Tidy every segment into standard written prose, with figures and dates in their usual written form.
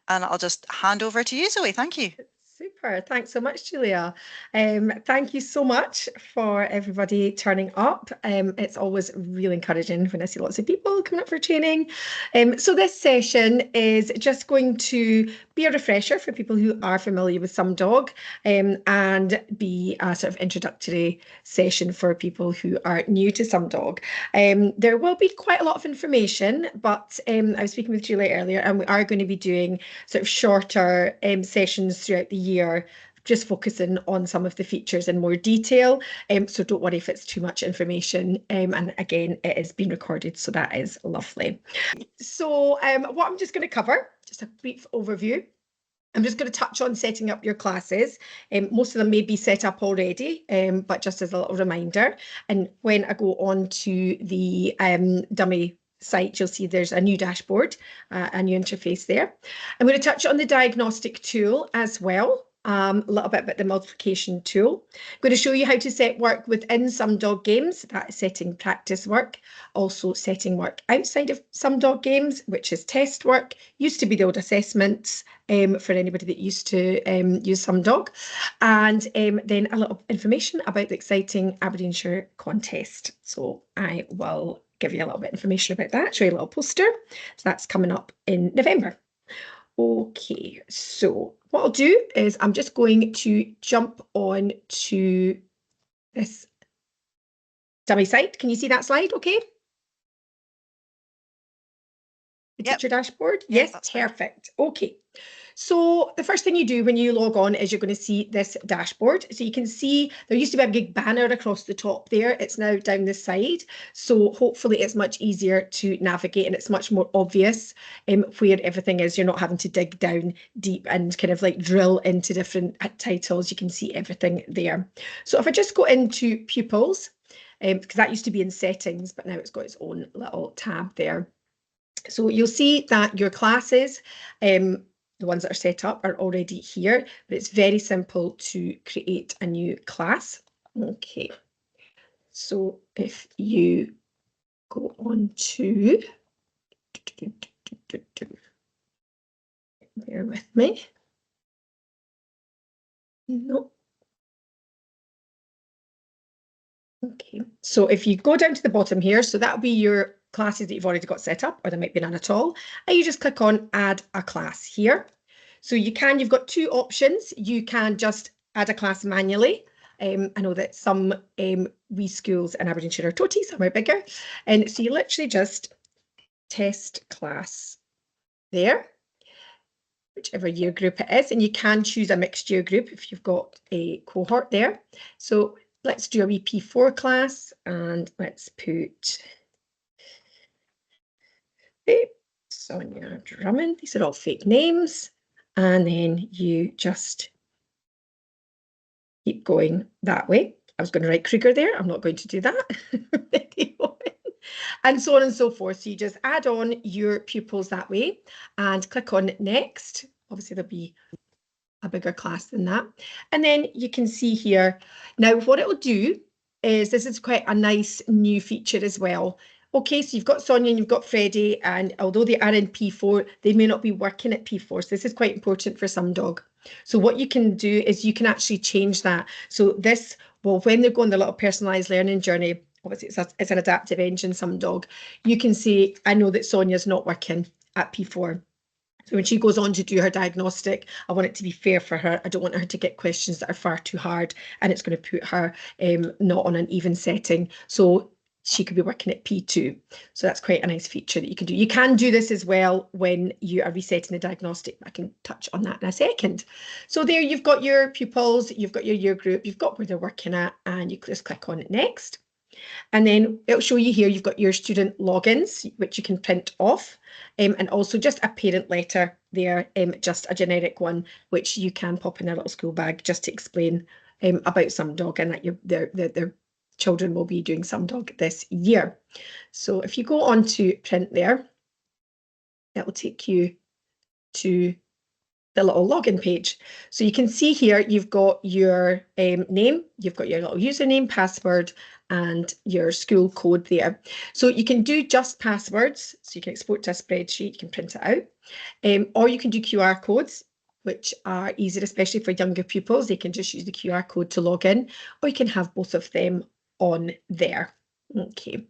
and I'll just hand over to you, Zoe. Thank you. Super. Thanks so much, Julia. Thank you so much for everybody turning up. It's always really encouraging when I see lots of people coming up for training. So this session is just going to be a refresher for people who are familiar with Sumdog, and be a sort of introductory session for people who are new to Sumdog. There will be quite a lot of information, but I was speaking with Julia earlier, and we are going to be doing sort of shorter sessions throughout the year, just focusing on some of the features in more detail. So don't worry if it's too much information. And again, it is being recorded, so that is lovely. So what I'm just going to cover, just a brief overview. I'm just going to touch on setting up your classes. Most of them may be set up already, but just as a little reminder. And when I go on to the dummy site, you'll see there's a new dashboard, a new interface there. I'm going to touch on the diagnostic tool as well. A little bit about the multiplication tool. I'm going to show you how to set work within Sumdog games, that is setting practice work, also setting work outside of Sumdog games, which is test work, used to be the old assessments for anybody that used to use Sumdog, and then a little information about the exciting Aberdeenshire contest. So I will give you a little bit of information about that, show you a little poster. So that's coming up in November. Okay, so what I'll do is I'm just going to jump on to this dummy site. Can you see that slide okay? The teacher dashboard? Yes, perfect. Okay. So the first thing you do when you log on is you're going to see this dashboard. So you can see there used to be a big banner across the top there. It's now down the side. So hopefully it's much easier to navigate and it's much more obvious where everything is. You're not having to dig down deep and kind of like drill into different titles. You can see everything there. So if I just go into pupils, because that used to be in settings, but now it's got its own little tab there. So you'll see that your classes, the ones that are set up, are already here, but it's very simple to create a new class. Okay, so if you go on to, bear with me. No. Okay, so if you go down to the bottom here, so that'll be your classes that you've already got set up, or there might be none at all, and you just click on add a class here. So you've got two options. You can just add a class manually. I know that some wee schools in Aberdeenshire are toty, some are bigger, and so you literally just test class there, whichever year group it is, and you can choose a mixed year group if you've got a cohort there. So let's do a wee P4 class, and let's put Sonia Drummond. These are all fake names. And then you just keep going that way. I was going to write Kruger there. I'm not going to do that. And so on and so forth. So you just add on your pupils that way and click on next. Obviously, there'll be a bigger class than that. And then you can see here. Now, what it will do is, this is quite a nice new feature as well. Okay, so you've got Sonia and you've got Freddie, and although they are in P4, they may not be working at P4. So this is quite important for Sumdog. So what you can do is you can actually change that. So this, well, when they're going the little personalised learning journey, obviously it's an adaptive engine, Sumdog, you can say, I know that Sonia's not working at P4. So when she goes on to do her diagnostic, I want it to be fair for her. I don't want her to get questions that are far too hard, and it's going to put her not on an even setting. So she could be working at P2. So that's quite a nice feature that you can do. You can do this as well when you are resetting the diagnostic. I can touch on that in a second. So there you've got your pupils, you've got your year group, you've got where they're working at, and you just click on next. And then it'll show you here, you've got your student logins, which you can print off, and also just a parent letter there, just a generic one, which you can pop in their little school bag just to explain about Sumdog and that their children will be doing Sumdog this year. So if you go on to print there, that will take you to the little login page. So you can see here, you've got your name, you've got your little username, password, and your school code there. So you can do just passwords. So you can export to a spreadsheet, you can print it out, or you can do QR codes, which are easier, especially for younger pupils. They can just use the QR code to log in, or you can have both of them on there. Okay,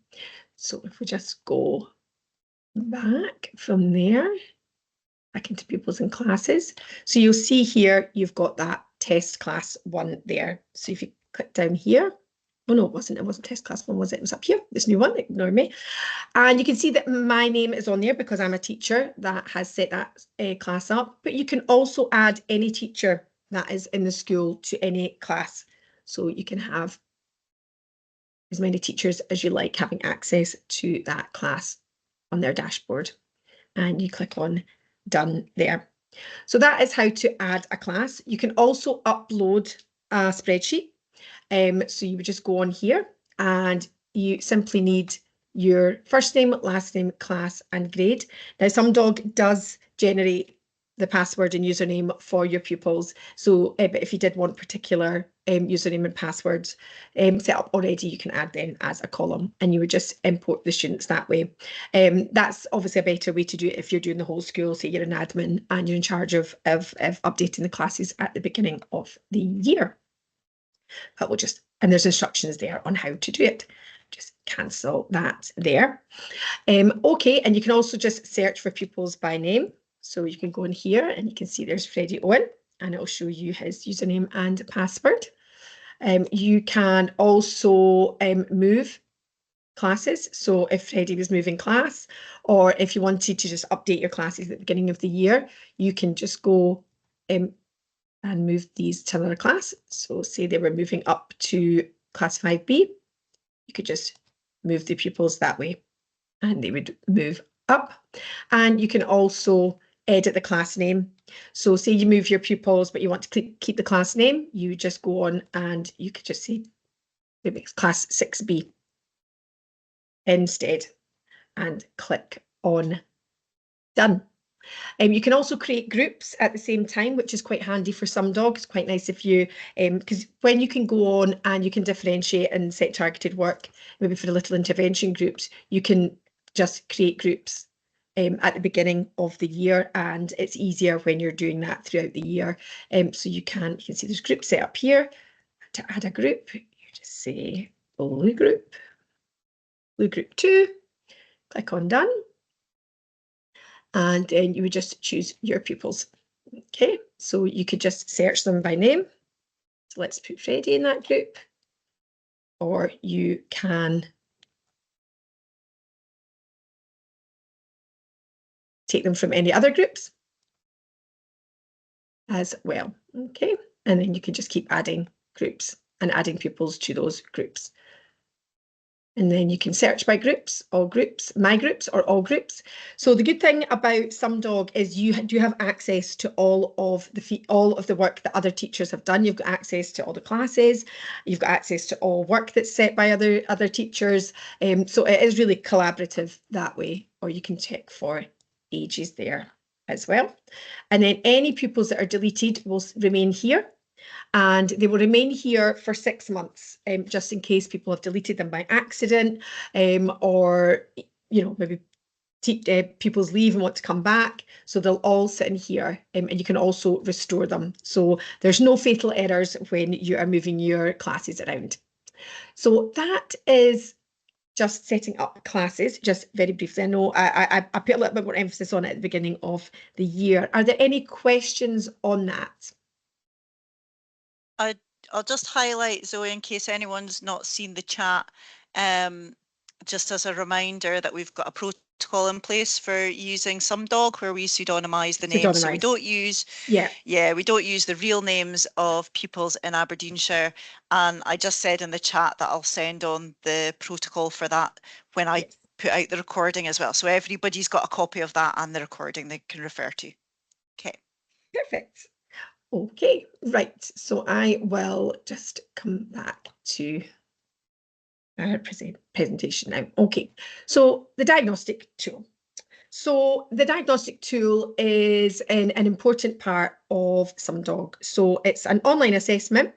so if we just go back from there, back into pupils and classes. So you'll see here, you've got that test class 1 there. So if you click down here, oh no, it wasn't test class 1, was it? It was up here, this new one, ignore me. And you can see that my name is on there because I'm a teacher that has set that class up, but you can also add any teacher that is in the school to any class. So you can have as many teachers as you like having access to that class on their dashboard. And you click on done there. So that is how to add a class. You can also upload a spreadsheet. So you would just go on here and you simply need your first name, last name, class, and grade. Now, Sumdog does generate the password and username for your pupils. So, but if you did want particular username and passwords set up already, you can add them as a column and you would just import the students that way. That's obviously a better way to do it if you're doing the whole school, say you're an admin and you're in charge of updating the classes at the beginning of the year. But we'll just, and there's instructions there on how to do it. Just cancel that there. Okay, and you can also just search for pupils by name. So you can go in here and you can see there's Freddie Owen and it'll show you his username and password. You can also move classes. So if Freddie was moving class, or if you wanted to just update your classes at the beginning of the year, you can just go and move these to another class. So say they were moving up to class 5B, you could just move the pupils that way and they would move up. And you can also edit the class name. So say you move your pupils, but you want to keep the class name, you just go on and you could just say maybe it's class 6B instead and click on done. You can also create groups at the same time, which is quite handy for Sumdog. It's quite nice if you, because when you can go on and you can differentiate and set targeted work, maybe for the little intervention groups, you can just create groups at the beginning of the year, and it's easier when you're doing that throughout the year. So you can see there's groups set up here. To add a group, you just say blue group 2, click on done. And then you would just choose your pupils. Okay, so you could just search them by name. So let's put Freddie in that group. Or you can take them from any other groups as well. Okay, and then you can just keep adding groups and adding pupils to those groups. And then you can search by groups, all groups, my groups, or all groups. So the good thing about Sumdog is you do have access to all of the work that other teachers have done. You've got access to all the classes. You've got access to all work that's set by other teachers. So it is really collaborative that way. Or you can check for ages there as well. And then any pupils that are deleted will remain here. And they will remain here for 6 months, just in case people have deleted them by accident, or maybe pupils leave and want to come back. So they'll all sit in here, and you can also restore them. So there's no fatal errors when you are moving your classes around. So that is just setting up classes, just very briefly. I know I put a little bit more emphasis on it at the beginning of the year. Are there any questions on that? I'll just highlight, Zoe, in case anyone's not seen the chat, just as a reminder that we've got a protocol in place for using Sumdog where we pseudonymise the names. So we don't use, we don't use the real names of pupils in Aberdeenshire. And I just said in the chat that I'll send on the protocol for that when I put out the recording as well. So everybody's got a copy of that and the recording they can refer to. Okay. Perfect. Okay, right. So I will just come back to our presentation now. Okay, so the diagnostic tool. So the diagnostic tool is an important part of Sumdog. So it's an online assessment,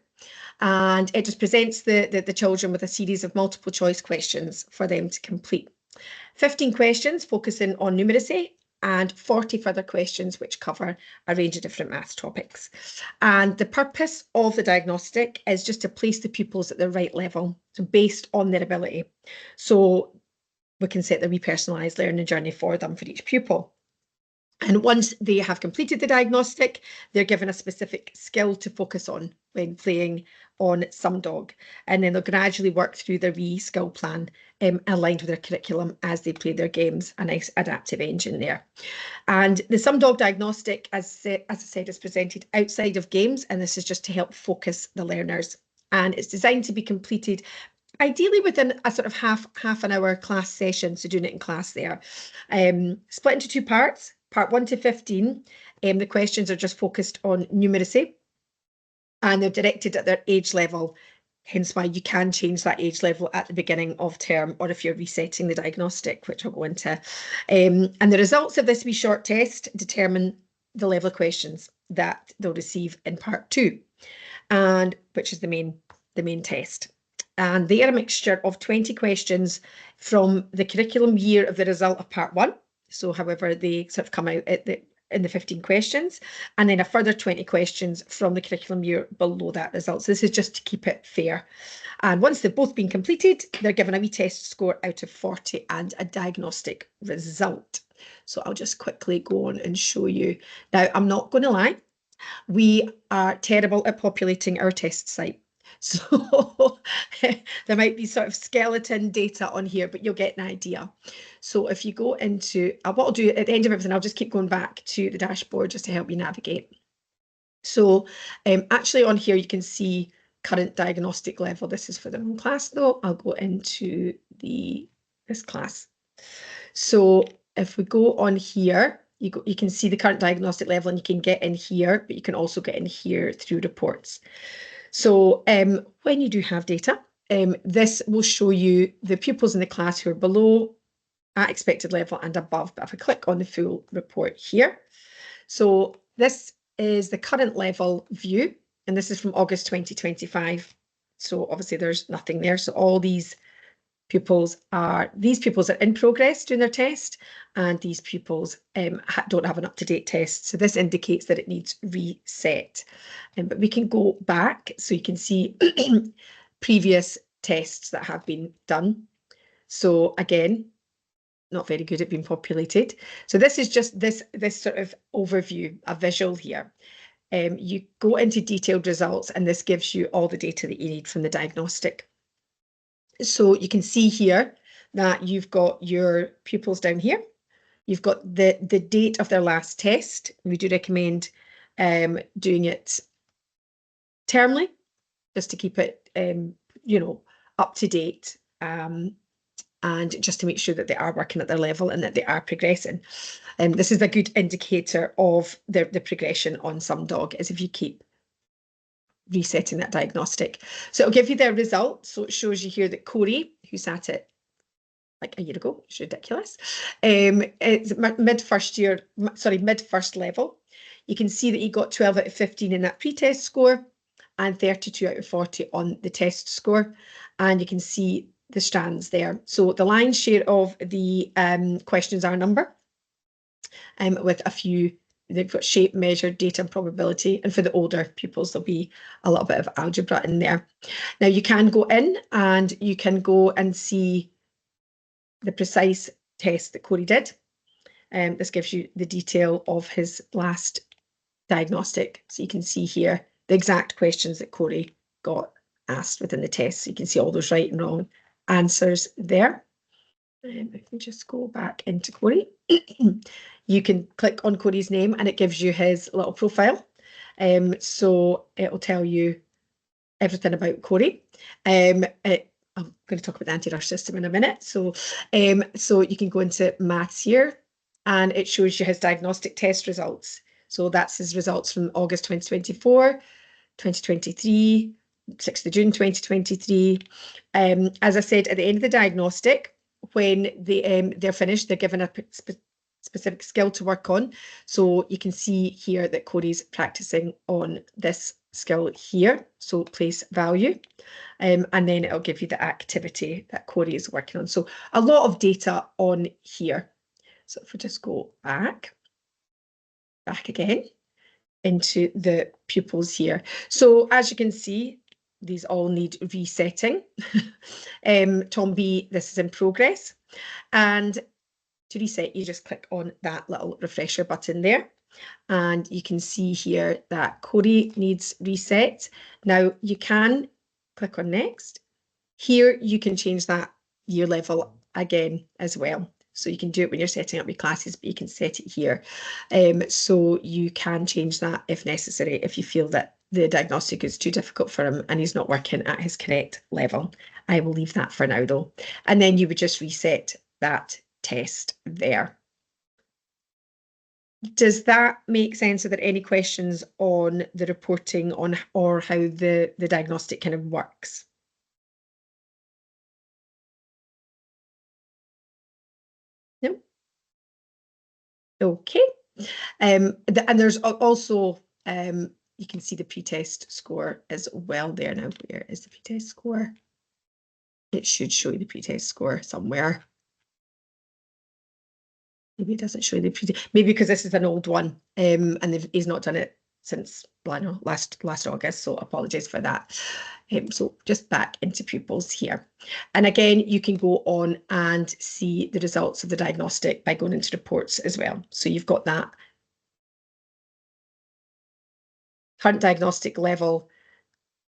and it just presents the children with a series of multiple choice questions for them to complete. 15 questions focusing on numeracy and 40 further questions which cover a range of different maths topics. And the purpose of the diagnostic is just to place the pupils at the right level, so based on their ability. So we can set the personalised learning journey for them for each pupil. And once they have completed the diagnostic, they're given a specific skill to focus on when playing on Sumdog. And then they'll gradually work through their wee skill plan aligned with their curriculum as they play their games, a nice adaptive engine there. And the Sumdog diagnostic, as I said, is presented outside of games, and this is just to help focus the learners. And it's designed to be completed ideally within a sort of half an hour class session, so doing it in class there. Split into 2 parts, part 1 to 15. The questions are just focused on numeracy, and they're directed at their age level, hence why you can change that age level at the beginning of term, or if you're resetting the diagnostic, which I'll go into. And the results of this wee short test determine the level of questions that they'll receive in part 2, and which is the main test. And they are a mixture of 20 questions from the curriculum year of the result of part 1. So however they sort of come out in the 15 questions, and then a further 20 questions from the curriculum year below that result. So this is just to keep it fair. And once they've both been completed, they're given a wee test score out of 40 and a diagnostic result. So I'll just quickly go on and show you. Now, I'm not going to lie, we are terrible at populating our test site. So there might be sort of skeleton data on here, but you'll get an idea. So if you go into, what I'll do at the end of everything, I'll just keep going back to the dashboard just to help you navigate. So actually on here, you can see current diagnostic level. This is for the wrong class though. I'll go into this class. So if we go on here, you can see the current diagnostic level, and you can get in here, but you can also get in here through reports. So when you do have data, this will show you the pupils in the class who are below at expected level and above. But if I click on the full report here, so this is the current level view, and this is from August 2025. So obviously there's nothing there. So all these pupils are in progress doing their test, and these pupils don't have an up-to-date test. So this indicates that it needs reset. But we can go back so you can see previous tests that have been done. So again, not very good at being populated. So this is just this sort of overview, a visual here. You go into detailed results, and this gives you all the data that you need from the diagnostic. So you can see here that you've got your pupils down here. You've got the date of their last test. We do recommend doing it termly, just to keep it, up to date, and just to make sure that they are working at their level and that they are progressing. This is a good indicator of the progression on Sumdog, is if you keep resetting that diagnostic. So it'll give you their results. So it shows you here that Corey, who sat it like a year ago, it's ridiculous. It's mid first level. You can see that he got 12 out of 15 in that pre-test score and 32 out of 40 on the test score. And you can see the strands there. So the lion's share of the questions are number, with a few. They've got shape, measure, data, and probability. And for the older pupils, there'll be a little bit of algebra in there. Now you can go in and you can go and see the precise test that Corey did. This gives you the detail of his last diagnostic. So you can see here the exact questions that Corey got asked within the test. So you can see all those right and wrong answers there. If we just go back into Corey, you can click on Corey's name and it gives you his little profile. So it will tell you everything about Corey. I'm going to talk about the anti-rush system in a minute. So you can go into maths here, and it shows you his diagnostic test results. So that's his results from August 2024, 2023, 6th of June 2023. As I said, at the end of the diagnostic, when they're finished, they're given a specific skill to work on. So you can see here that Corey's practicing on this skill here. So place value. And then it'll give you the activity that Corey is working on. So a lot of data on here. So if we just go back again into the pupils here. So as you can see, these all need resetting. Tom B, this is in progress. And to reset, you just click on that little refresher button there. And you can see here that Corey needs reset. Now you can click on next. Here you can change that year level again as well. So you can do it when you're setting up your classes, but you can set it here. So you can change that if necessary, if you feel that the diagnostic is too difficult for him and he's not working at his correct level. I will leave that for now though. And then you would just reset that test there. Does that make sense? Are there any questions on the reporting on or how the diagnostic kind of works? No? Okay. And there's also, you can see the pretest score as well there. Now, where is the pretest score? It should show you the pretest score somewhere. Maybe it doesn't show you the pretest, maybe because this is an old one, and he's not done it since, well, I know, last August, so apologies for that. So just back into pupils here. And again, you can go on and see the results of the diagnostic by going into reports as well. So you've got that current diagnostic level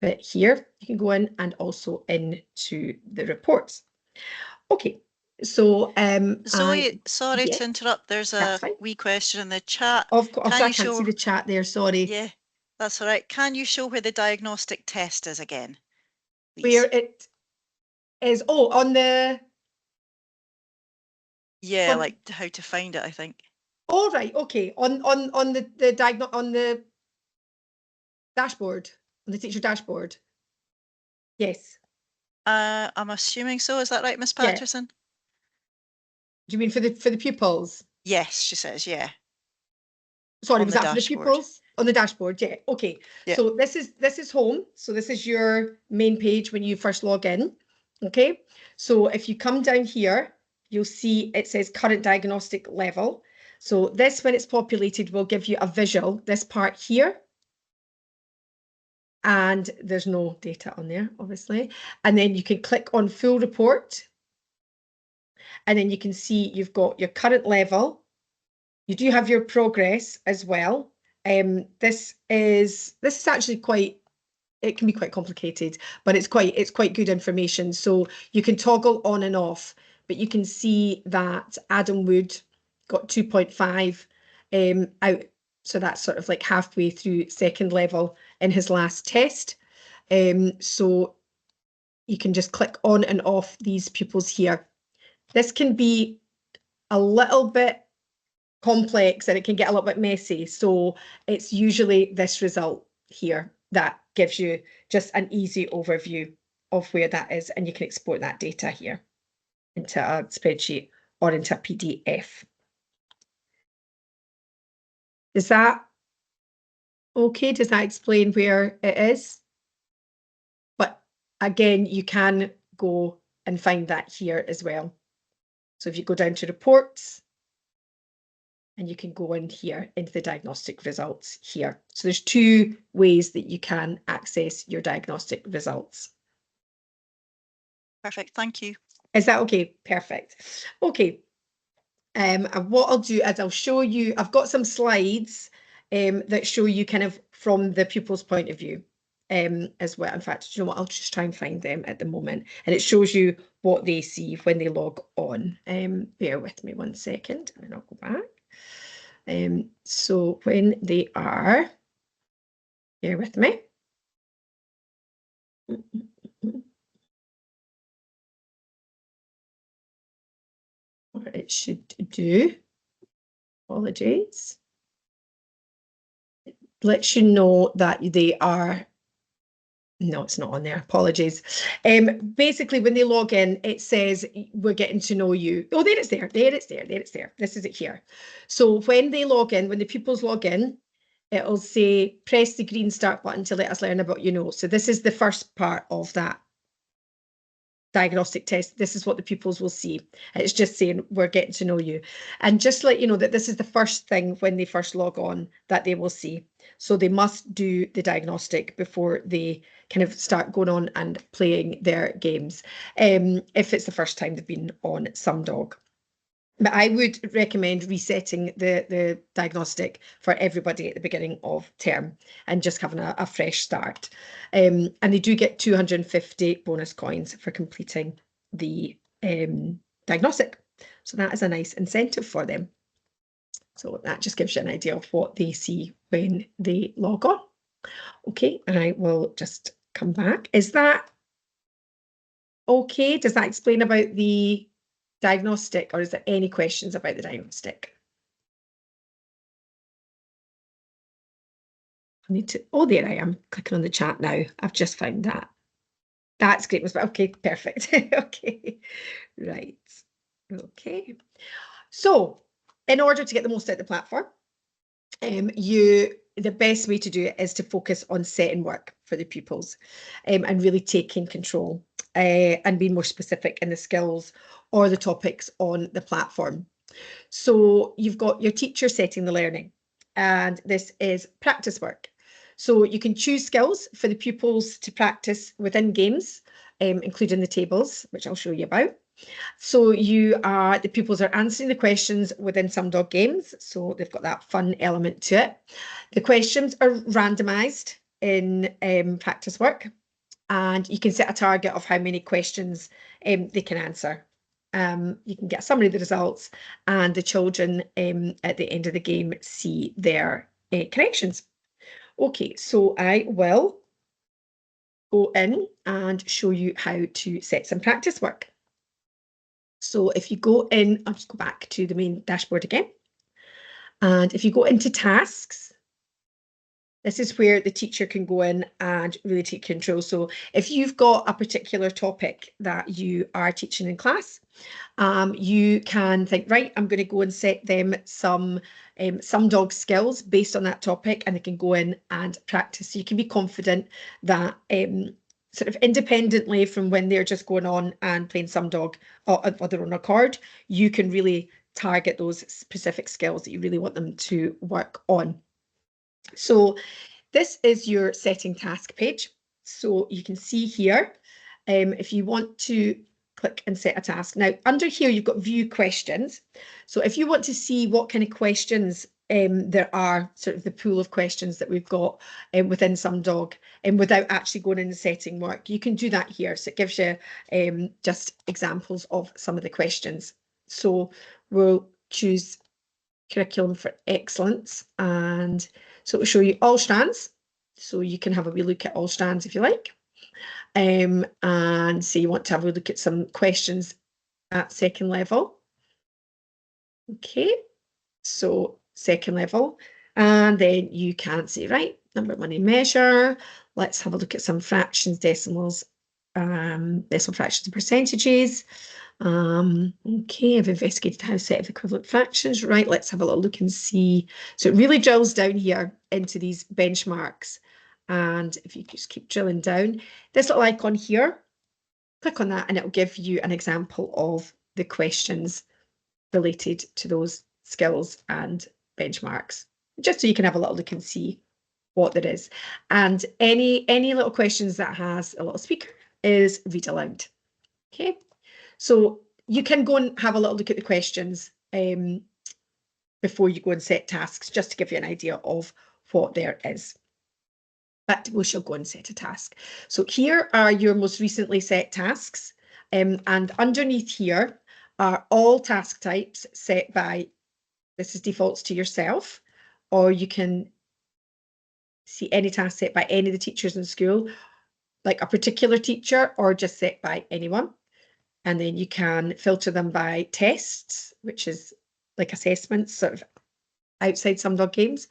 bit here. You can go in and also into the reports. Okay, so Zoe, sorry yeah, to interrupt. There's a wee question in the chat. Of course, Can I you can't show... see the chat there, sorry. Yeah, that's all right. Can you show where the diagnostic test is again, please? Where it is, oh, on the... Yeah, like how to find it, I think. All right, okay, on the dashboard, on the teacher dashboard. Yes. I'm assuming so. Is that right, Miss Patterson? Yeah. Do you mean for the pupils? Yes, she says, yeah. Sorry, was that for the pupils? On the dashboard, yeah. Okay. Yeah. So this is home. So this is your main page when you first log in. Okay. So if you come down here, you'll see it says current diagnostic level. So this, when it's populated, will give you a visual, this part here. And there's no data on there, obviously. And then you can click on full report. And then you can see you've got your current level. You do have your progress as well. This is actually quite, it can be quite complicated, but it's quite good information. So you can toggle on and off, but you can see that Adam Wood got 2.5 out. So that's sort of like halfway through second level in his last test. So you can just click on and off these pupils here. This can be a little bit complex and it can get a little bit messy. So it's usually this result here that gives you just an easy overview of where that is, and you can export that data here into a spreadsheet or into a PDF. Is that okay? Does that explain where it is? But again, you can go and find that here as well. So if you go down to reports, and you can go in here into the diagnostic results here. So there's two ways that you can access your diagnostic results. Perfect, thank you. Is that okay? Perfect. Okay. And what I'll do is I'll show you, I've got some slides that show you kind of from the pupil's point of view as well. In fact, you know what, I'll just try and find them at the moment. And it shows you what they see when they log on. Bear with me 1 second and I'll go back. So when they are, bear with me. What it should do, apologies. It lets you know that they are No, it's not on there. Apologies. Basically, when they log in, it says we're getting to know you. Oh, there it's there. There it's there. There it's there. This is it here. So when they log in, when the pupils log in, it'll say press the green start button to let us learn about you know. So this is the first part of that diagnostic test. This is what the pupils will see. It's just saying we're getting to know you. And just let you know that this is the first thing when they first log on that they will see. So they must do the diagnostic before they kind of start going on and playing their games, if it's the first time they've been on Sumdog. But I would recommend resetting the diagnostic for everybody at the beginning of term and just having a fresh start. And they do get 250 bonus coins for completing the diagnostic. So that is a nice incentive for them. So that just gives you an idea of what they see when they log on. Okay, and I will just come back. Is that okay? Does that explain about the diagnostic, or is there any questions about the diagnostic? I need to, oh, there I am, clicking on the chat now. I've just found that. That's great. Okay, perfect. Okay, right. Okay. So in order to get the most out of the platform, the best way to do it is to focus on setting work for the pupils, and really taking control, and being more specific in the skills or the topics on the platform. So you've got your teacher setting the learning, and this is practice work. So you can choose skills for the pupils to practice within games, including the tables, which I'll show you about. So the pupils are answering the questions within Sumdog games, so they've got that fun element to it. The questions are randomised in practice work, and you can set a target of how many questions they can answer. You can get a summary of the results, and the children at the end of the game see their corrections. Okay, so I will go in and show you how to set some practice work. So if you go in, I'll just go back to the main dashboard again. And if you go into tasks, this is where the teacher can go in and really take control. So if you've got a particular topic that you are teaching in class, you can think, right, I'm going to go and set them some Sumdog skills based on that topic, and they can go in and practice. So you can be confident that sort of independently from when they're just going on and playing Sumdog of their own accord, you can really target those specific skills that you really want them to work on. So this is your setting task page. So you can see here, if you want to click and set a task. Now, under here, you've got view questions. So if you want to see what kind of questions there are, sort of the pool of questions that we've got within Sumdog, without actually going in and setting work, you can do that here. So it gives you just examples of some of the questions. So we'll choose curriculum for excellence, and so it'll show you all strands. So you can have a wee look at all strands if you like. And say you want to have a look at some questions at second level. Okay, so second level, and then you can say, right, number, money, measure. Let's have a look at some fractions, decimals, decimal fractions and percentages. Okay, I've investigated how to set of equivalent fractions. Right, let's have a little look and see. So it really drills down here into these benchmarks. And if you just keep drilling down, this little icon here, click on that and it'll give you an example of the questions related to those skills and benchmarks, just so you can have a little look and see what there is. And any little questions that has a little speaker is read aloud. Okay, so you can go and have a little look at the questions before you go and set tasks, just to give you an idea of what there is. But we shall go and set a task. So here are your most recently set tasks, and underneath here are all task types set by, this is defaults to yourself, or you can see any task set by any of the teachers in school, like a particular teacher, or just set by anyone. And then you can filter them by tests, which is like assessments, sort of outside Sumdog games,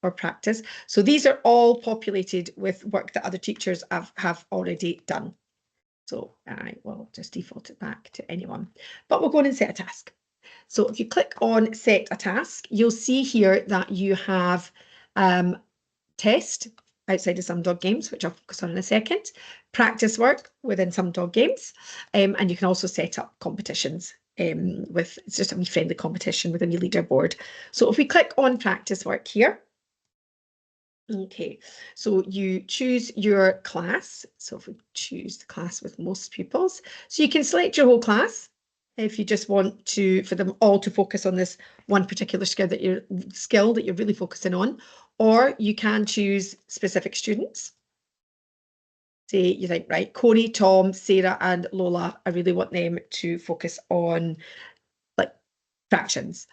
or practice. So these are all populated with work that other teachers have already done. So I will just default it back to anyone, but we'll go in and set a task. So if you click on set a task, you'll see here that you have test outside of Sumdog Games, which I'll focus on in a second, practice work within Sumdog Games, and you can also set up competitions with, it's just a wee friendly competition with a wee leaderboard. So if we click on practice work here, okay, so you choose your class. So if we choose the class with most pupils, so you can select your whole class if you just want to, for them all to focus on this one particular skill that you're really focusing on, or you can choose specific students. Say you think, right, Corey, Tom, Sarah, and Lola, I really want them to focus on like fractions.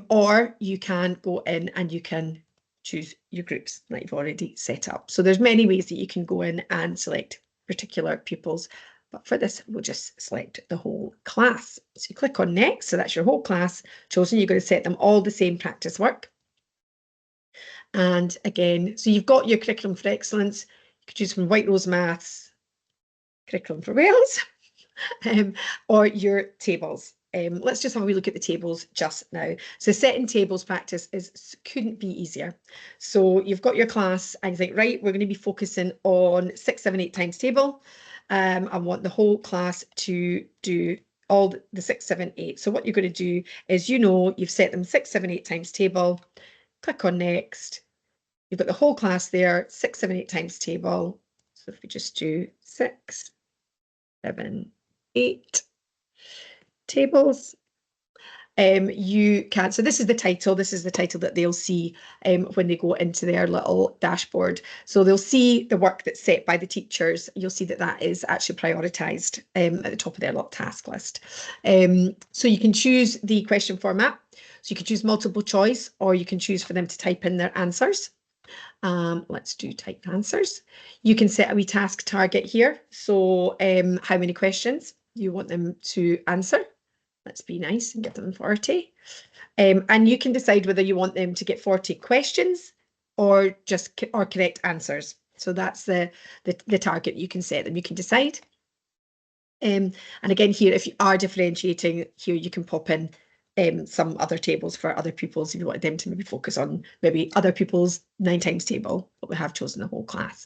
Or you can go in and you can choose your groups that you've already set up. So there's many ways that you can go in and select particular pupils. But for this, we'll just select the whole class. So you click on next, so that's your whole class chosen. You're going to set them all the same practice work. And again, so you've got your curriculum for excellence. You could choose from White Rose Maths, curriculum for Wales, or your tables. Let's just have a wee look at the tables just now. So setting tables practice couldn't be easier. So you've got your class and you think, right, we're going to be focusing on 6, 7, 8 times table. I want the whole class to do all the 6, 7, 8. So what you're going to do is, you've set them 6, 7, 8 times table. Click on next. You've got the whole class there, 6, 7, 8 times table. So if we just do 6, 7, 8 tables, you can, so this is the title that they'll see when they go into their little dashboard. So they'll see the work that's set by the teachers. You'll see that is actually prioritised at the top of their little task list. So you can choose the question format. So you can choose multiple choice, or you can choose for them to type in their answers. Let's do type answers. You can set a wee task target here. So how many questions you want them to answer. Let's be nice and give them 40. And you can decide whether you want them to get 40 questions or correct answers. So that's the target you can set them. You can decide. And again, here, if you are differentiating, here you can pop in some other tables for other pupils if you want them to maybe focus on maybe other people's 9 times table, but we have chosen the whole class.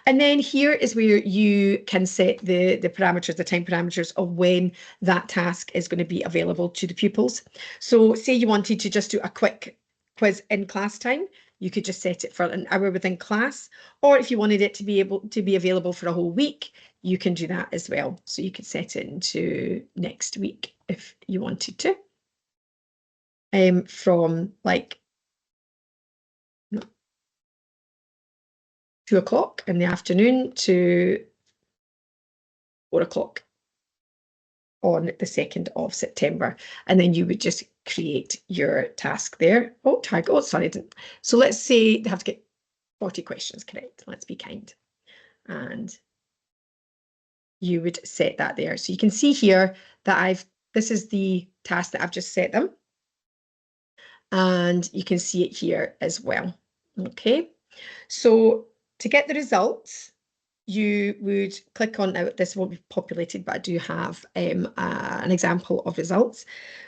And then here is where you can set the parameters, the time parameters of when that task is going to be available to the pupils. So say you wanted to just do a quick quiz in class time, you could just set it for an hour within class, or if you wanted it to be able to be available for a whole week, you can do that as well. So you could set it into next week if you wanted to. From like 2 o'clock in the afternoon to 4 o'clock on the 2nd of September. And then you would just create your task there. Oh, target. Oh, sorry. So let's say they have to get 40 questions correct. Let's be kind. And you would set that there. So you can see here that this is the task that I've just set them. And you can see it here as well. Okay, so to get the results, you would click on, now this won't be populated, but I do have an example of results.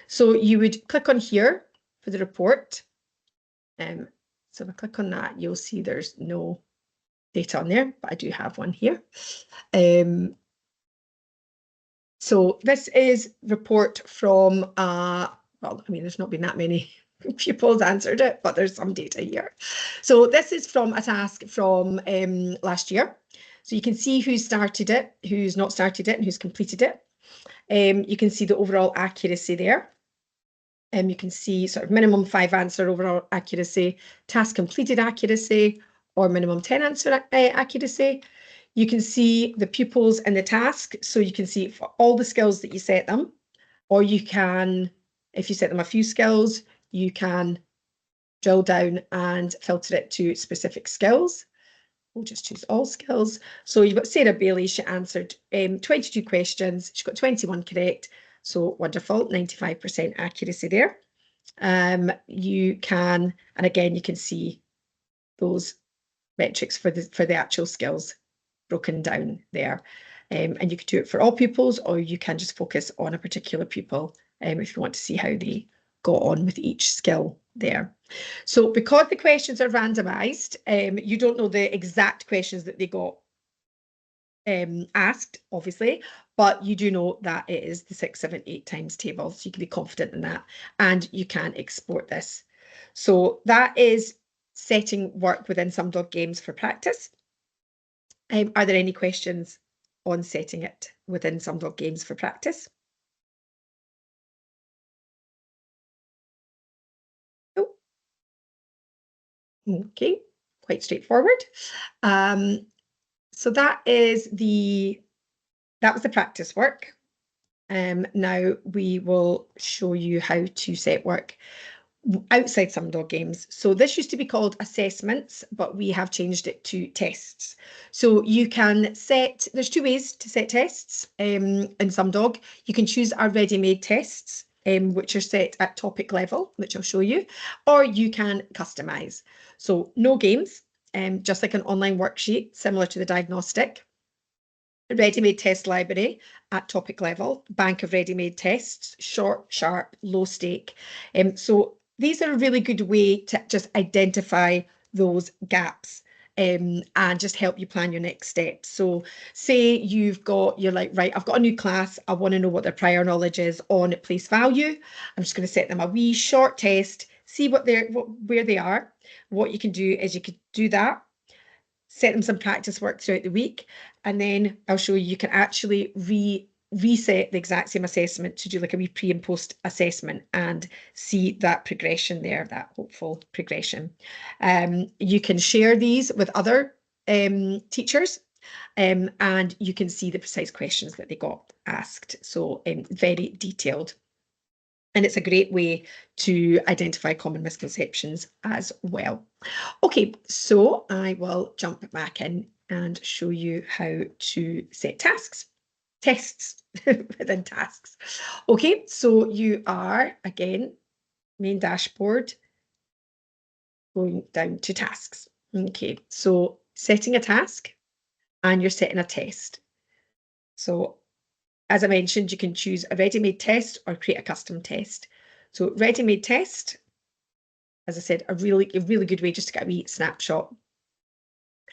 So you would click on here for the report. So if I click on that, you'll see there's no data on there, but I do have one here. So this is report from, well, I mean, there's not been that many pupils answered it, but there's some data here. So this is from a task from last year. So you can see who's started it, who's not started it, and who's completed it. You can see the overall accuracy there. You can see sort of minimum 5 answer overall accuracy, task completed accuracy, or minimum 10 answer accuracy. You can see the pupils and the task. So you can see for all the skills that you set them, or you can, if you set them a few skills, you can drill down and filter it to specific skills. We'll just choose all skills. So you've got Sarah Bailey, she answered 22 questions, she got 21 correct. So wonderful, 95% accuracy there. You can, and again, you can see those metrics for the actual skills broken down there. And you could do it for all pupils, or you can just focus on a particular pupil if you want to see how they got on with each skill there. So because the questions are randomized, you don't know the exact questions that they got asked, obviously, but you do know that it is the 6, 7, 8 times table, so you can be confident in that, and you can export this. So that is setting work within Sumdog Games for practice. Are there any questions on setting it within Sumdog Games for practice? Oh. Okay, quite straightforward. So that was the practice work. Now we will show you how to set work outside Sumdog Games. So this used to be called assessments, but we have changed it to tests. So you can there's 2 ways to set tests in Sumdog. You can choose our ready-made tests, which are set at topic level, which I'll show you, or you can customize. So no games, just like an online worksheet, similar to the Diagnostic. Ready-made test library at topic level, bank of ready-made tests, short, sharp, low stake. So these are a really good way to just identify those gaps and just help you plan your next steps. So say you're like, right, I've got a new class, I want to know what their prior knowledge is on place value. I'm just going to set them a wee short test, see where they are. What you can do is you could do that, set them some practice work throughout the week, and then I'll show you can actually reset the exact same assessment to do like a wee pre and post assessment and see that progression there, that hopeful progression. You can share these with other teachers, and you can see the precise questions that they got asked. So very detailed. And it's a great way to identify common misconceptions as well. Okay, so I will jump back in and show you how to set tests within tasks. Okay, so you are, again, main dashboard, going down to tasks. Okay, so setting a task and you're setting a test. So as I mentioned, you can choose a ready-made test or create a custom test. So ready-made test, as I said, a really good way just to get a wee snapshot.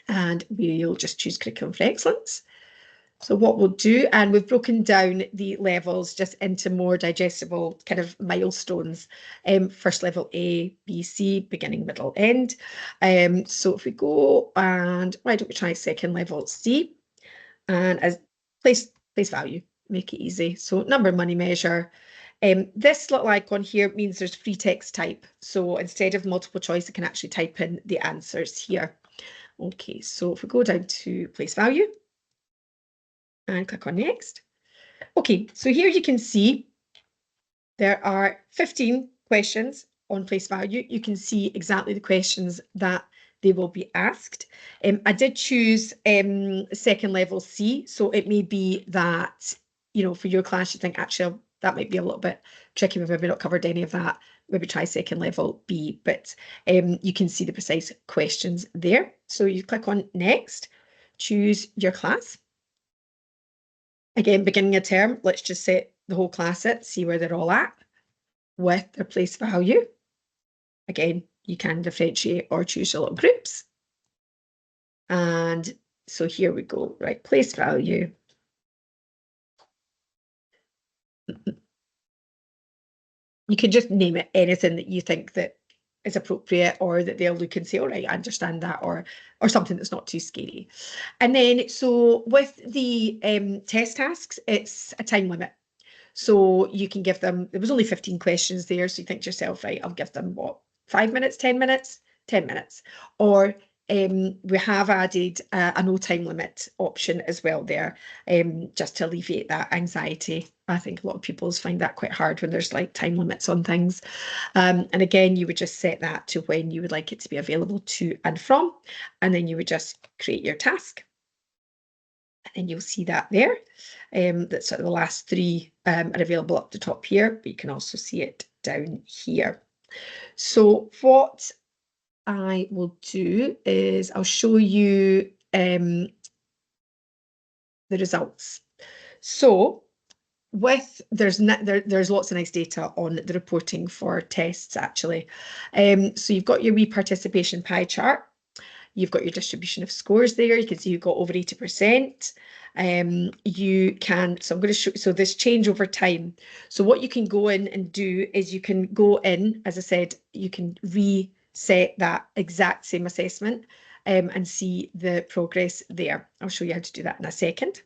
And we'll just choose curriculum for excellence. So what we'll do, and we've broken down the levels just into more digestible kind of milestones. First level A, B, C, beginning, middle, end. So if we go, and why don't we try second level C, and as place value, make it easy. So number, money, measure. This little icon here means there's free text type. So instead of multiple choice, I can actually type in the answers here. Okay, so if we go down to place value and click on next. Okay, so here you can see there are 15 questions on place value. You can see exactly the questions that they will be asked. I did choose second level C, so it may be that, you know, for your class, you think actually that might be a little bit tricky. We've maybe not covered any of that. Maybe try second level B, but you can see the precise questions there. So you click on next, choose your class. Again, beginning a term, let's just set the whole class it, see where they're all at with their place value. Again, you can differentiate or choose your little groups. And so here we go, right, place value. You can just name it anything that you think that is appropriate, or that they'll look and say, all right, I understand that, or something that's not too scary. And then, so with the test tasks, it's a time limit. So you can give them, there was only 15 questions there, so you think to yourself, right, I'll give them what, 5 minutes, 10 minutes, 10 minutes. Or we have added a no time limit option as well there, just to alleviate that anxiety. I think a lot of people find that quite hard when there's like time limits on things. And again, you would just set that to when you would like it to be available to and from, and then you would just create your task. And then you'll see that there. That's sort of the last 3 are available up the top here, but you can also see it down here. So what I will do is I'll show you the results. So there's lots of nice data on the reporting for tests actually. So you've got your wee participation pie chart. You've got your distribution of scores there. You can see you've got over 80%. You can, so I'm going to show, so this change over time. So what you can go in and do is you can go in, as I said, you can reset that exact same assessment and see the progress there. I'll show you how to do that in a second.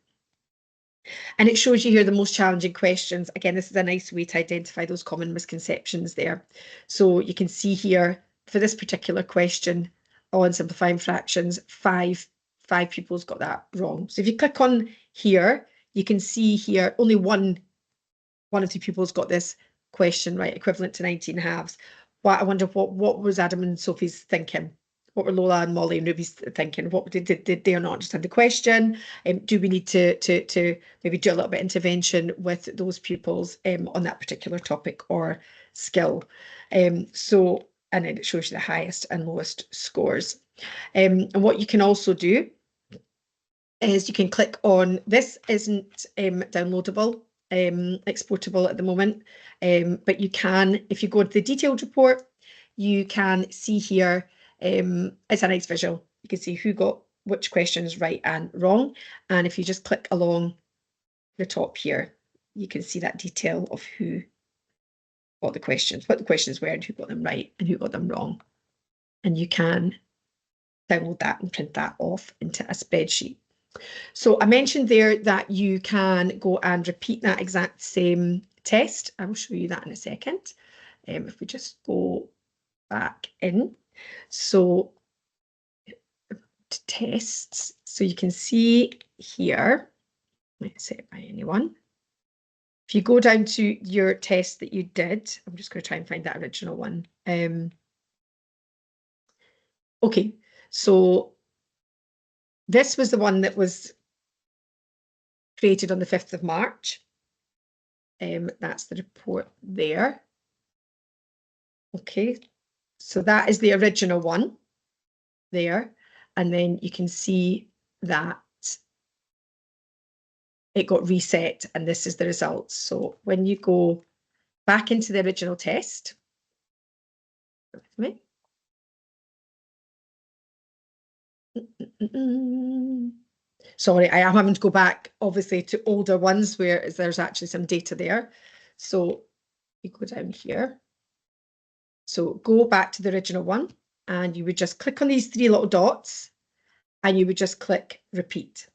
And it shows you here the most challenging questions. Again, this is a nice way to identify those common misconceptions there. So you can see here for this particular question on simplifying fractions, five pupils got that wrong. So if you click on here, you can see here only one of the pupils got this question right, equivalent to 19 halves. But I wonder what was Adam and Sophie's thinking? What were Lola and Molly and Ruby's thinking? What did they not understand the question? Do we need to maybe do a little bit of intervention with those pupils on that particular topic or skill? So, and then it shows you the highest and lowest scores. And what you can also do is you can click on, this isn't downloadable, exportable at the moment, but you can, if you go to the detailed report, you can see here, it's a nice visual. You can see who got which questions right and wrong. And if you just click along the top here, you can see that detail of who got the questions, what the questions were and who got them right and who got them wrong. And you can download that and print that off into a spreadsheet. So I mentioned there that you can go and repeat that exact same test. I will show you that in a second. If we just go back in. So to tests, so you can see here, let's say by anyone. If you go down to your test that you did, I'm just going to try and find that original one. Okay, so this was the one that was created on the 5th of March. That's the report there. Okay, so that is the original one there. And then you can see that it got reset and this is the results. So when you go back into the original test, with me. Sorry, I am having to go back obviously to older ones where there's actually some data there. So you go down here. So go back to the original one and you would just click on these 3 little dots and you would just click repeat.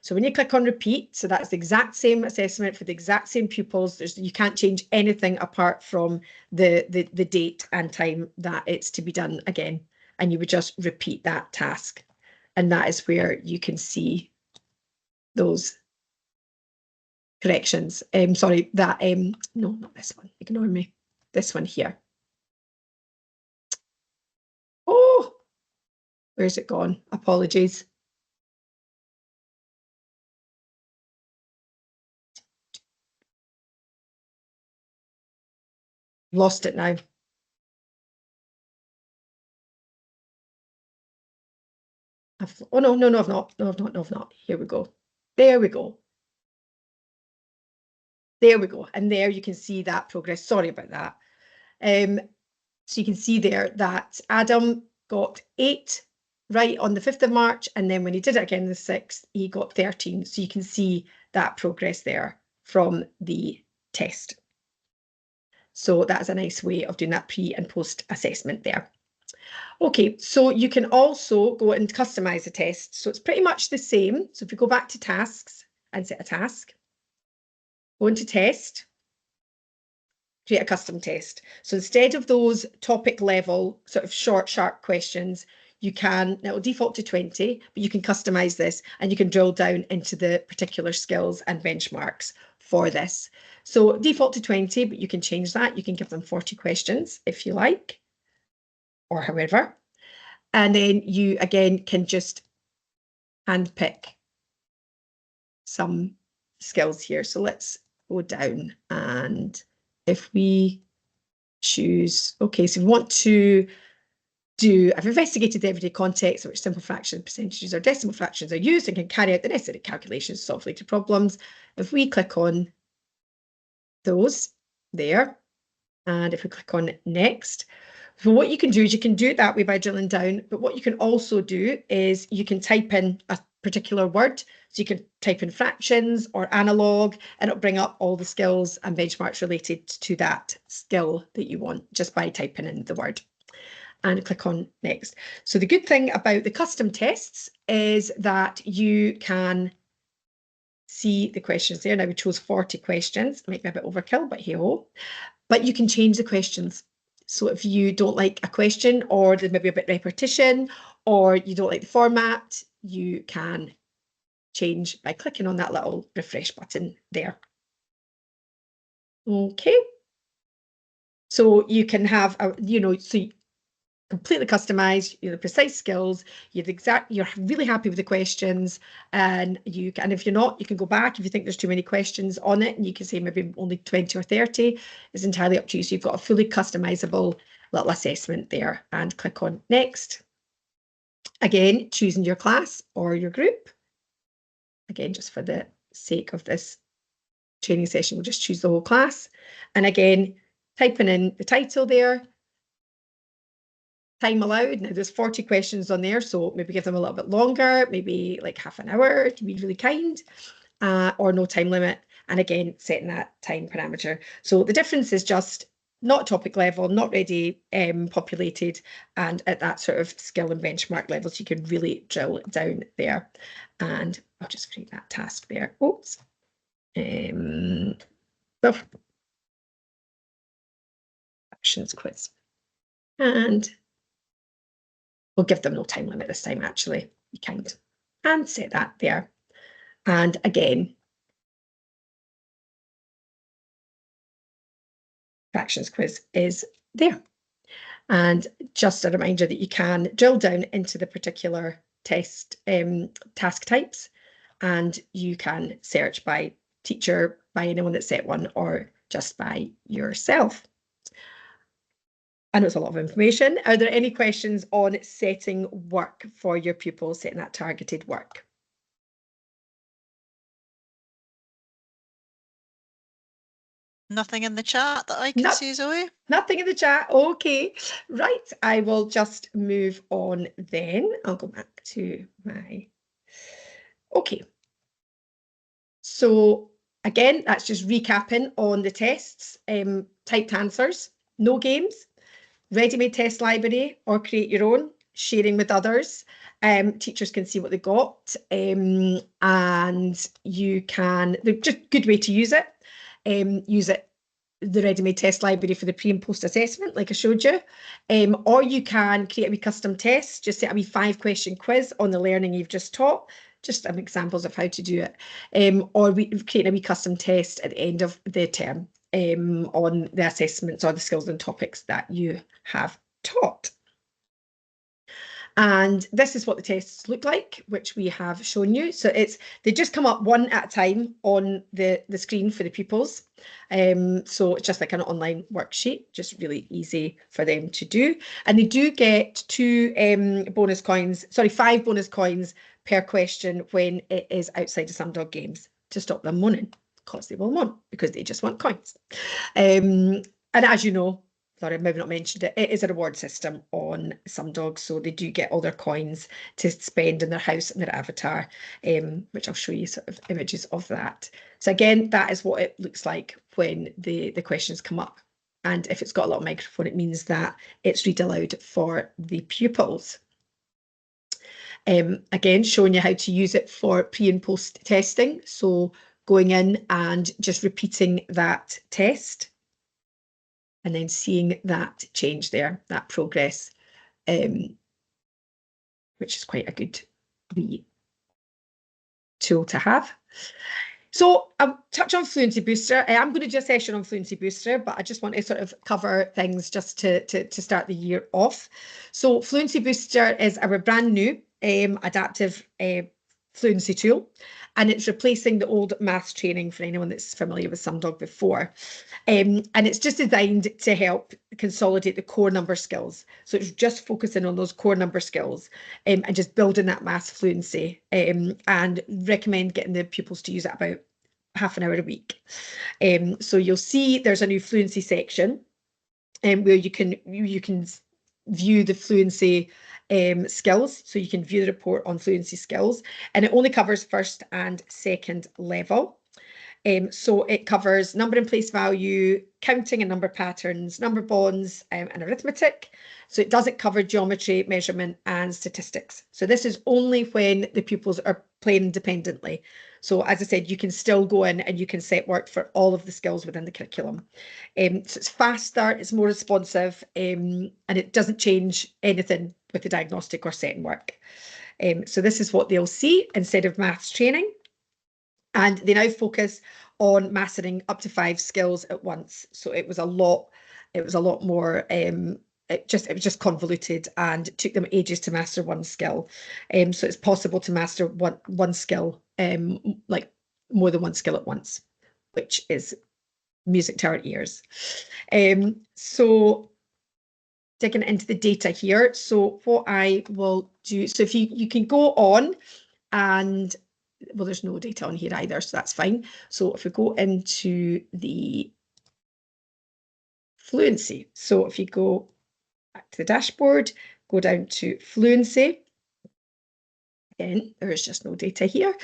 So when you click on repeat, so that's the exact same assessment for the exact same pupils. You can't change anything apart from the date and time that it's to be done again. And you would just repeat that task. And that is where you can see those corrections. Sorry, that, no, not this one, ignore me. This one here. Oh, where's it gone? Apologies. Lost it now. Oh, no, I've not. No, I've not. Here we go. There we go. There we go. And there you can see that progress. Sorry about that. So you can see there that Adam got 8 right on the 5th of March. And then when he did it again the 6th, he got 13. So you can see that progress there from the test. So that's a nice way of doing that pre and post assessment there. Okay, so you can also go and customize the test. So it's pretty much the same. So if we go back to tasks and set a task, go into test, create a custom test. So instead of those topic level sort of short, sharp questions, you can, it will default to 20, but you can customize this and you can drill down into the particular skills and benchmarks for this. So default to 20, but you can change that. You can give them 40 questions if you like, or however. And then you, again, can just handpick some skills here. So let's go down and if we choose, okay, so we want to I've investigated the everyday context in which simple fractions, percentages, or decimal fractions are used and can carry out the necessary calculations to solve related problems. If we click on those there, and if we click on next, so what you can do is you can do it that way by drilling down, but what you can also do is you can type in a particular word. So you can type in fractions or analog, and it'll bring up all the skills and benchmarks related to that skill that you want just by typing in the word. And click on next. So the good thing about the custom tests is that you can see the questions there. Now we chose 40 questions, might be a bit overkill, but hey-ho. But you can change the questions. So if you don't like a question, or there's maybe a bit repetition, or you don't like the format, you can change by clicking on that little refresh button there. Okay. So you can have a, so you completely customized, the precise skills, you're really happy with the questions, and if you're not, you can go back if you think there's too many questions on it, and you can say maybe only 20 or 30. It's entirely up to you. So you've got a fully customizable little assessment there, and click on next. Again, choosing your class or your group. Again, just for the sake of this training session, we'll just choose the whole class. And again, typing in the title there, time allowed. Now there's 40 questions on there, so maybe give them a little bit longer, maybe like half an hour to be really kind, or no time limit. And again, setting that time parameter. So the difference is just not topic level, not ready populated, and at that sort of skill and benchmark level, so you can really drill down there. And I'll just create that task there. Oops. Actions quiz. And we'll give them no time limit this time, actually. You kind. And set that there. And again, fractions quiz is there. And just a reminder that you can drill down into the particular test task types, and you can search by teacher, by anyone that set one, or just by yourself. I know it's a lot of information. Are there any questions on setting work for your pupils, setting that targeted work? Nothing in the chat that I can see, Zoe. Nothing in the chat. Okay, right. I will just move on then. I'll go back to my... Okay. So again, that's just recapping on the tests. Typed answers, no games, ready-made test library or create your own, sharing with others. Teachers can see what they got, and you can, they're just good way to use it. Use it, the ready-made test library, for the pre and post assessment, like I showed you. Or you can create a wee custom test, just set a wee 5-question quiz on the learning you've just taught. Just some examples of how to do it. Or we create a wee custom test at the end of the term on the assessments or the skills and topics that you have taught. And this is what the tests look like, which we have shown you. So they just come up one at a time on the screen for the pupils. So it's just like an online worksheet, just really easy for them to do. And they do get 5 bonus coins per question when it is outside of Sumdog games, to stop them moaning, because they will moan, because they just want coins. And as you know, sorry, I maybe not mentioned it, it is a reward system on Sumdog, so they do get all their coins to spend in their house and their avatar, which I'll show you sort of images of that. So again, that is what it looks like when the questions come up. And if it's got a little microphone, it means that it's read aloud for the pupils. Again, showing you how to use it for pre and post testing. So going in and just repeating that test, and then seeing that change there, that progress, which is quite a good wee tool to have. So I'll touch on Fluency Booster. I am going to do a session on Fluency Booster, but I just want to sort of cover things just to start the year off. So Fluency Booster is our brand new adaptive fluency tool, and it's replacing the old maths training for anyone that's familiar with Sumdog before. And it's just designed to help consolidate the core number skills. So it's just focusing on those core number skills and just building that maths fluency, and recommend getting the pupils to use it about half an hour a week. So you'll see there's a new fluency section where you can view the fluency skills. So you can view the report on fluency skills, and it only covers first and second level. So it covers number and place value, counting and number patterns, number bonds, and arithmetic. So it doesn't cover geometry, measurement, and statistics. So this is only when the pupils are playing independently. So as I said, you can still go in and you can set work for all of the skills within the curriculum. So it's faster, it's more responsive, and it doesn't change anything with the diagnostic or setting work. So this is what they'll see instead of maths training. And they now focus on mastering up to 5 skills at once. So it was a lot more, it was just convoluted, and it took them ages to master one skill. So it's possible to master one skill, like more than one skill at once, which is music to our ears. So digging into the data here. So what I will do, so if you can go on and, well, there's no data on here either, so that's fine. So if we go into the fluency, so if you go back to the dashboard, go down to fluency, again, there is just no data here,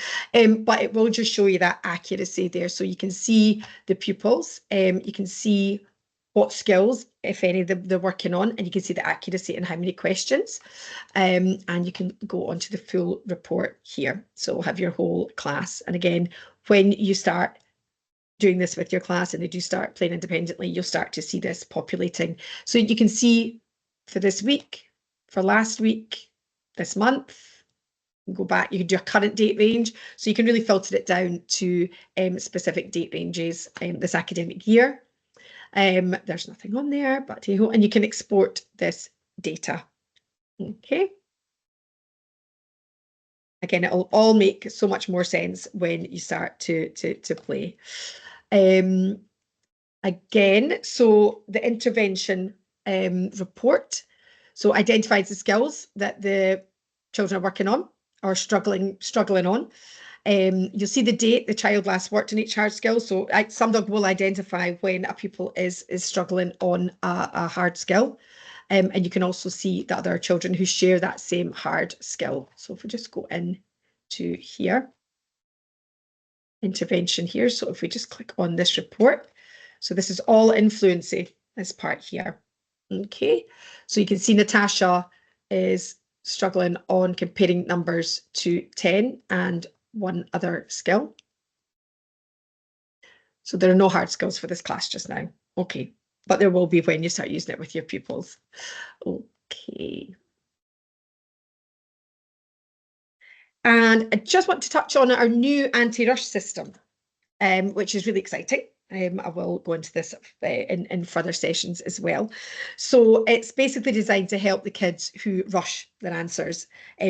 but it will just show you that accuracy there. So you can see the pupils, you can see what skills, if any, they're working on, and you can see the accuracy and how many questions. And you can go on to the full report here. So we'll have your whole class. And again, when you start doing this with your class and they do start playing independently, you'll start to see this populating. So you can see for this week, for last week, this month, go back, you can do a current date range. So you can really filter it down to specific date ranges this academic year. There's nothing on there, but and you can export this data. Okay. Again, it'll all make so much more sense when you start to play. Again, so the intervention report, so identifies the skills that the children are working on or struggling on. You'll see the date the child last worked on each hard skill. So Sumdog will identify when a pupil is struggling on a hard skill. And you can also see that there are children who share that same hard skill. So if we just go in to here, intervention here. So if we just click on this report, so this is all in fluency, this part here. Okay, so you can see Natasha is struggling on comparing numbers to 10 and one other skill. So there are no hard skills for this class just now. Okay, but there will be when you start using it with your pupils. Okay. And I just want to touch on our new anti-rush system, which is really exciting. I will go into this in further sessions as well. So it's basically designed to help the kids who rush their answers,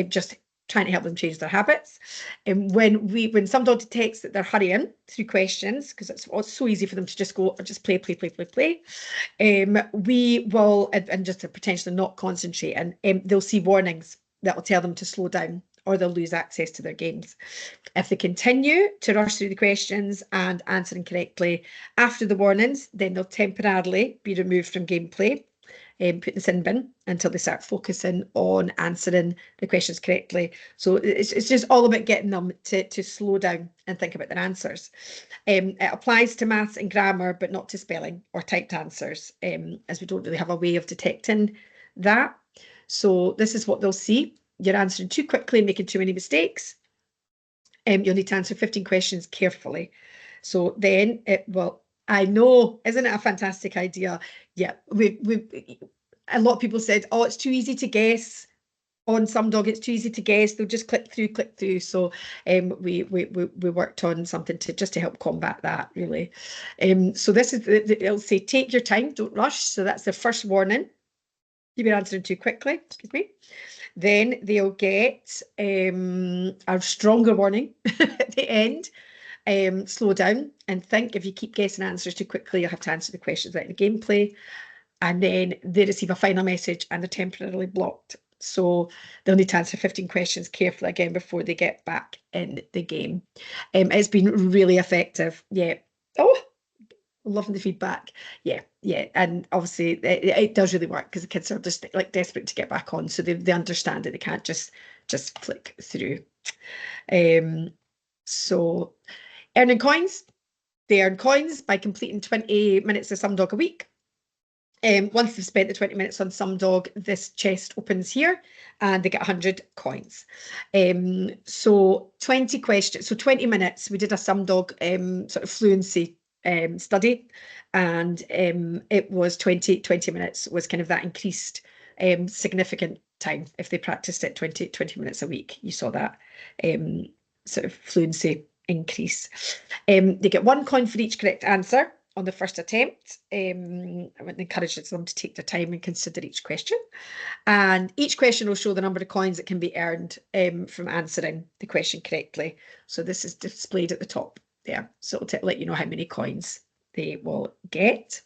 just trying to help them change their habits. And when Sumdog detects that they're hurrying through questions, because it's so easy for them to just go or just play, we will, and just to potentially not concentrate, and they'll see warnings that will tell them to slow down, or they'll lose access to their games. If they continue to rush through the questions and answer incorrectly after the warnings, then they'll temporarily be removed from gameplay and put in the sin bin until they start focusing on answering the questions correctly. So it's just all about getting them to slow down and think about their answers. It applies to maths and grammar, but not to spelling or typed answers, as we don't really have a way of detecting that. So this is what they'll see. You're answering too quickly and making too many mistakes. You'll need to answer 15 questions carefully. So then it will, I know, isn't it a fantastic idea? Yeah, a lot of people said, oh, it's too easy to guess on Sumdog, it's too easy to guess, they'll just click through. So we worked on something just to help combat that, really. So this is, it'll say, take your time, don't rush. So that's the first warning. you've been answering too quickly, excuse me, then they'll get a stronger warning at the end. Slow down and think. If you keep guessing answers too quickly, you'll have to answer the questions out in the gameplay. And then they receive a final message and they're temporarily blocked. So they'll need to answer 15 questions carefully again before they get back in the game. It's been really effective. Yeah. Oh, loving the feedback. Yeah, yeah. And obviously it does really work because the kids are just like desperate to get back on. So they understand that they can't just flick through. So earning coins. They earn coins by completing 20 minutes of Sumdog a week. Once they've spent the 20 minutes on Sumdog, this chest opens here and they get 100 coins. So 20 questions, so 20 minutes. We did a Sumdog sort of fluency study, and it was 20 minutes was kind of that increased significant time. If they practiced it 20 minutes a week, you saw that sort of fluency increase. They get 1 coin for each correct answer on the first attempt. I would encourage them to take their time and consider each question. And each question will show the number of coins that can be earned from answering the question correctly. So this is displayed at the top there. So it'll let you know how many coins they will get.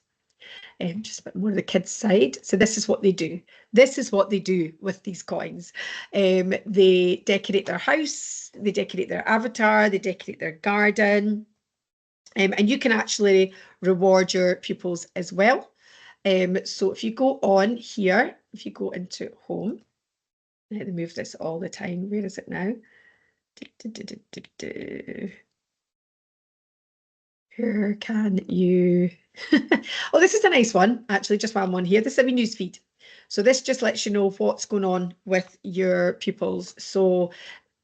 Just a bit more of the kids' side. So this is what they do. This is what they do with these coins. They decorate their house, they decorate their avatar, they decorate their garden. And you can actually reward your pupils as well. So if you go on here, if you go into home, they move this all the time. Where is it now? Where can you? Oh, this is a nice one, actually, just while I'm on here. This is a news feed. So this just lets you know what's going on with your pupils. So,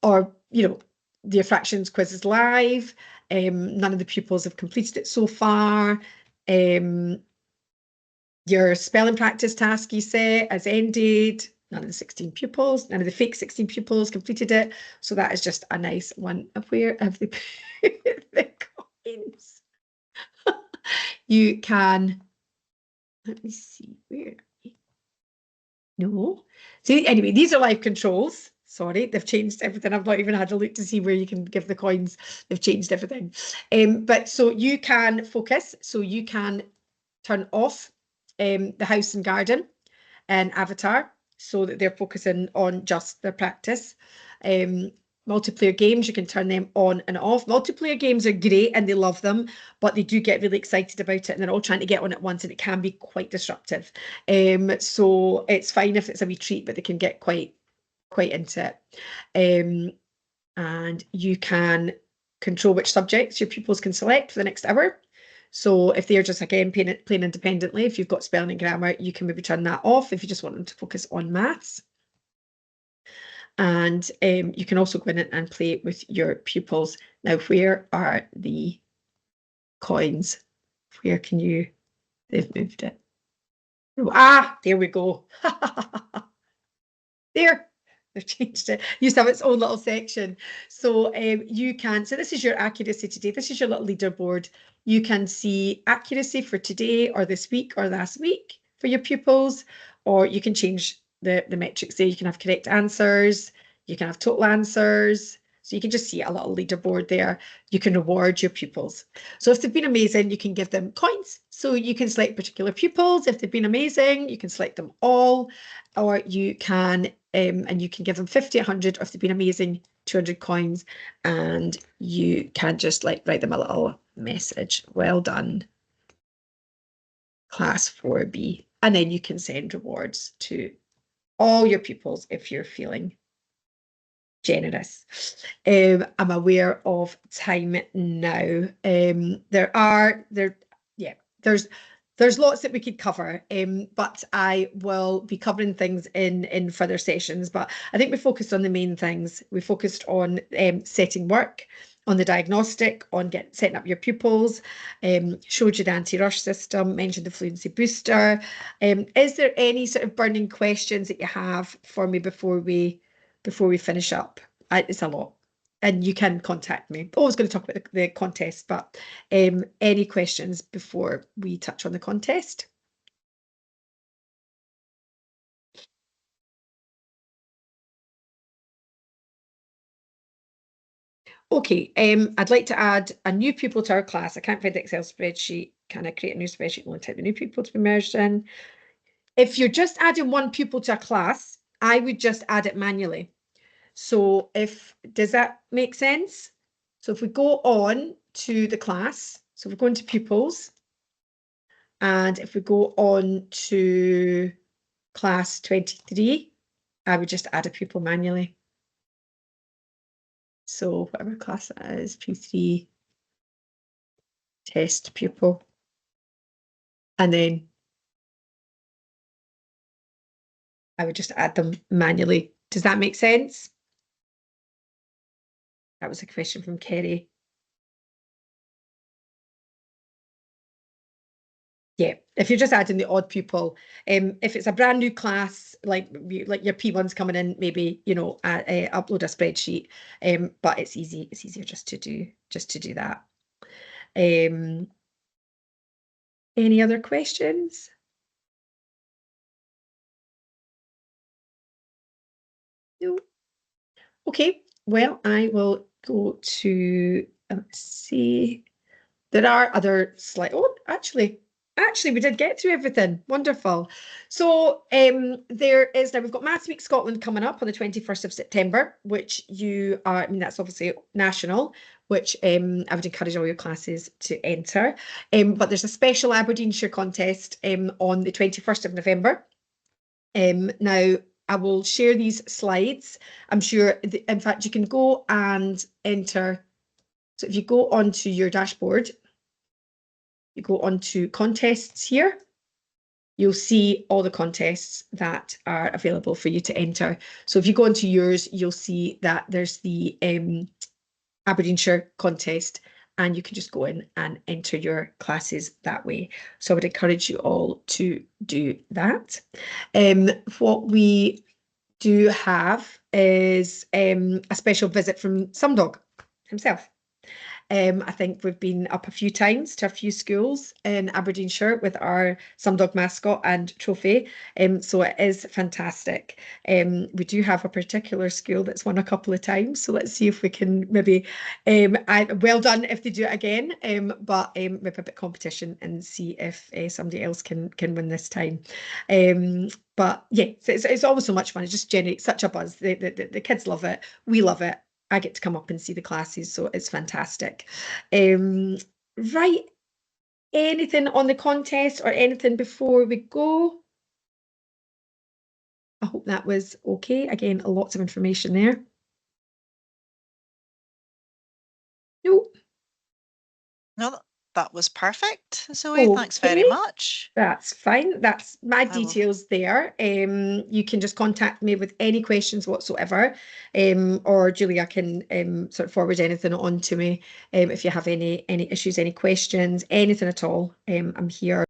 or, you know, the fractions quiz is live. None of the pupils have completed it so far. Your spelling practice task you set has ended. None of the 16 pupils, none of the fake 16 pupils completed it. So that is just a nice one. Where have they put the coins? You can, let me see, where? No. See, anyway, these are live controls. Sorry, they've changed everything. I've not even had a look to see where you can give the coins. They've changed everything. But so you can focus. So you can turn off the house and garden and avatar so that they're focusing on just their practice. Multiplayer games, you can turn them on and off. Multiplayer games are great and they love them, but they do get really excited about it and they're all trying to get on at once and it can be quite disruptive. So it's fine if it's a wee treat, but they can get quite into it. And you can control which subjects your pupils can select for the next hour. So if they're just, again, playing independently, if you've got spelling and grammar, you can maybe turn that off if you just want them to focus on maths. And you can also go in and play with your pupils. Now, where are the coins? Where can you? They've moved it. Ah, there we go. There. They've changed it. Used to have its own little section. So you can, so this is your accuracy today. This is your little leaderboard. You can see accuracy for today or this week or last week for your pupils, or you can change the metrics there. You can have correct answers. You can have total answers. So you can just see a little leaderboard there. You can reward your pupils. So if they've been amazing, you can give them coins. So you can select particular pupils. If they've been amazing, you can select them all, or you can, and you can give them 50, 100, or if they've been amazing, 200 coins, and you can just like write them a little message. Well done, class 4B. And then you can send rewards to all your pupils if you're feeling generous. I'm aware of time now. There's lots that we could cover, but I will be covering things in further sessions. But I think we focused on the main things. We focused on setting work, on the diagnostic, on setting up your pupils, showed you the anti-rush system, mentioned the fluency booster. Is there any sort of burning questions that you have for me before we finish up? It's a lot. And you can contact me. I was going to talk about the contest, but any questions before we touch on the contest? Okay, I'd like to add a new pupil to our class. I can't find the Excel spreadsheet. Can I create a new spreadsheet? Only type the new pupil to be merged in. If you're just adding one pupil to a class, I would just add it manually. So does that make sense? So if we go on to the class, so we're going to pupils, and if we go on to class 23, I would just add a pupil manually. So whatever class that is, P3, test pupil. And then I would just add them manually. Does that make sense? That was a question from Kerry. Yeah, if you're just adding the odd pupil, if it's a brand new class, like your P1's coming in, maybe, you know, upload a spreadsheet. But it's easier just to do that. Any other questions? No. Okay, well, I will go to see. There are other slides. Oh, actually, we did get through everything. Wonderful. So there is now, we've got Maths Week Scotland coming up on the 21st of September, which you are, I mean, that's obviously national, which I would encourage all your classes to enter. But there's a special Aberdeenshire contest on the 21st of November. Now, I will share these slides. I'm sure, in fact, you can go and enter. So if you go onto your dashboard, you go onto contests here, you'll see all the contests that are available for you to enter. So if you go into yours, you'll see that there's the Aberdeenshire contest, and you can just go in and enter your classes that way. So I would encourage you all to do that. What we do have is a special visit from Sumdog himself. I think we've been up a few times to a few schools in Aberdeenshire with our Sumdog mascot and trophy. So it is fantastic. We do have a particular school that's won a couple of times. So let's see if we can maybe, well done if they do it again, but maybe a bit of competition and see if somebody else can win this time. But yeah, it's always so much fun. It just generates such a buzz. The kids love it. We love it. I get to come up and see the classes, so it's fantastic. Right, anything on the contest or anything before we go? I hope that was okay. Again, lots of information there. No. No, that was perfect, Zoe. Thanks very much. That's fine. That's my details there. You can just contact me with any questions whatsoever, or Julia can sort of forward anything on to me if you have any issues, any questions, anything at all. I'm here.